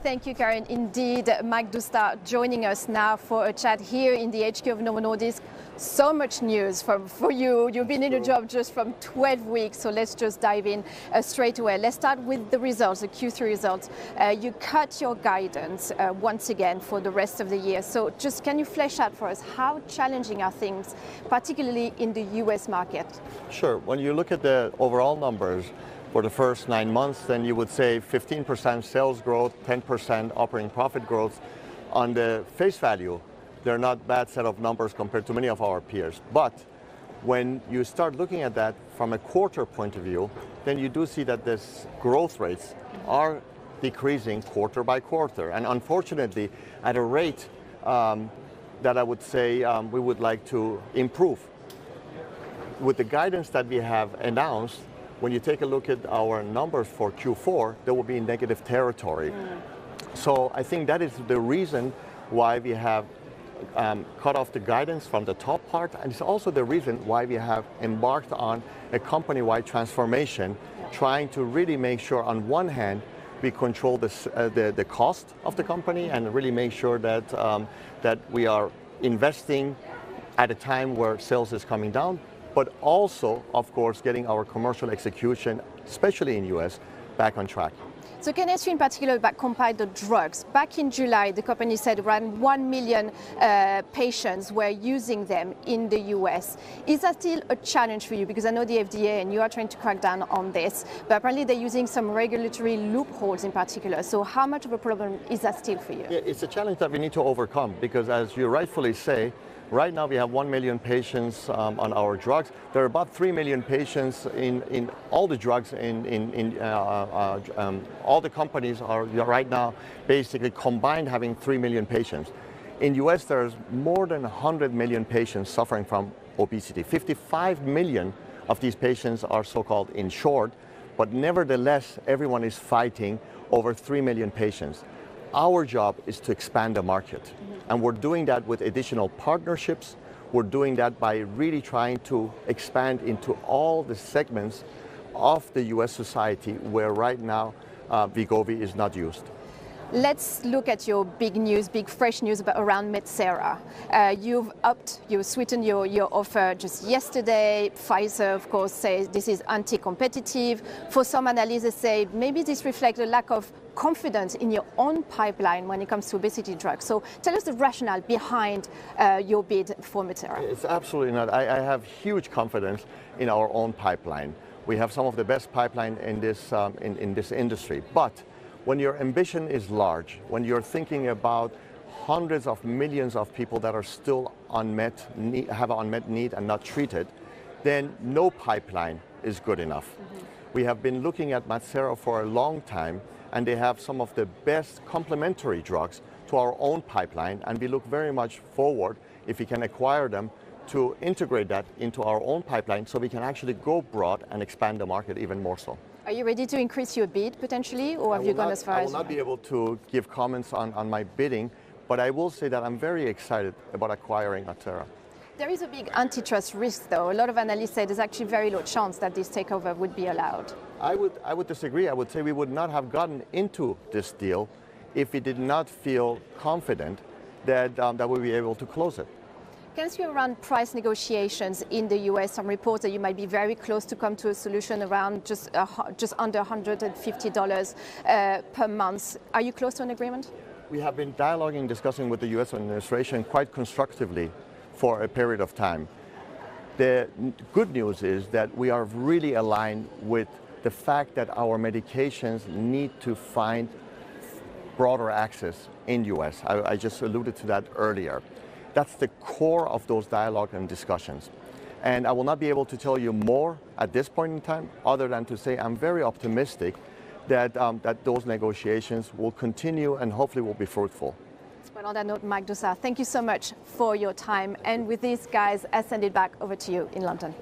Thank you, Karen. Indeed, Mike Doustdar joining us now for a chat here in the HQ of Novo Nordisk. So much news for you. You've been in a job just from 12 weeks, so let's just dive in straight away. Let's start with the results, the Q3 results. You cut your guidance once again for the rest of the year. So just can you flesh out for us how challenging are things, particularly in the US market? Sure. When you look at the overall numbers, for the first 9 months, then you would say 15% sales growth, 10% operating profit growth. On the face value, they're not bad set of numbers compared to many of our peers. But when you start looking at that from a quarter point of view, then you do see that this growth rates are decreasing quarter by quarter. And unfortunately, at a rate that I would say we would like to improve. With the guidance that we have announced, when you take a look at our numbers for Q4, there will be in negative territory. So I think that is the reason why we have cut off the guidance from the top part, and it's also the reason why we have embarked on a company-wide transformation, trying to really make sure on one hand we control the cost of the company and really make sure that, that we are investing at a time where sales is coming down, but also, of course, getting our commercial execution, especially in US, back on track. So can I ask you in particular about combined drugs? Back in July, the company said around 1 million patients were using them in the US. Is that still a challenge for you? Because I know the FDA and you are trying to crack down on this, but apparently they're using some regulatory loopholes in particular. So how much of a problem is that still for you? Yeah, it's a challenge that we need to overcome because, as you rightfully say, right now we have 1 million patients on our drugs. There are about 3 million patients in all the drugs all the companies are right now basically combined having 3 million patients. In US, there's more than 100 million patients suffering from obesity. 55 million of these patients are so-called insured, but nevertheless, everyone is fighting over 3 million patients. Our job is to expand the market, and we're doing that with additional partnerships. We're doing that by really trying to expand into all the segments of the US society where right now Wegovy is not used. Let's look at your big news, big fresh news around Metsera. You've sweetened your offer just yesterday. Pfizer, of course, says this is anti-competitive. For some analysts say maybe this reflects a lack of confidence in your own pipeline when it comes to obesity drugs. So tell us the rationale behind your bid for Metsera. It's absolutely not. I have huge confidence in our own pipeline. We have some of the best pipeline in this industry. But when your ambition is large, when you're thinking about hundreds of millions of people that are still have an unmet need and not treated, then no pipeline is good enough. We have been looking at Metsera for a long time, and they have some of the best complementary drugs to our own pipeline, and we look very much forward, if we can acquire them, to integrate that into our own pipeline so we can actually go broad and expand the market even more so. Are you ready to increase your bid potentially, or have you gone as far as? I will not be able to give comments on my bidding, but I will say that I'm very excited about acquiring Metsera. There is a big antitrust risk, though. A lot of analysts say there's actually very low chance that this takeover would be allowed. I would disagree. I would say we would not have gotten into this deal if we did not feel confident that we'll be able to close it. Can I ask you around price negotiations in the US? Some reports that you might be very close to come to a solution around just under $150 per month. Are you close to an agreement? We have been dialoguing, discussing with the US administration quite constructively for a period of time. The good news is that we are really aligned with the fact that our medications need to find broader access in US. I just alluded to that earlier. That's the core of those dialogue and discussions. And I will not be able to tell you more at this point in time, other than to say I'm very optimistic that, that those negotiations will continue and hopefully will be fruitful. Well, on that note, Mike Doustdar, thank you so much for your time. And with this, guys, I send it back over to you in London.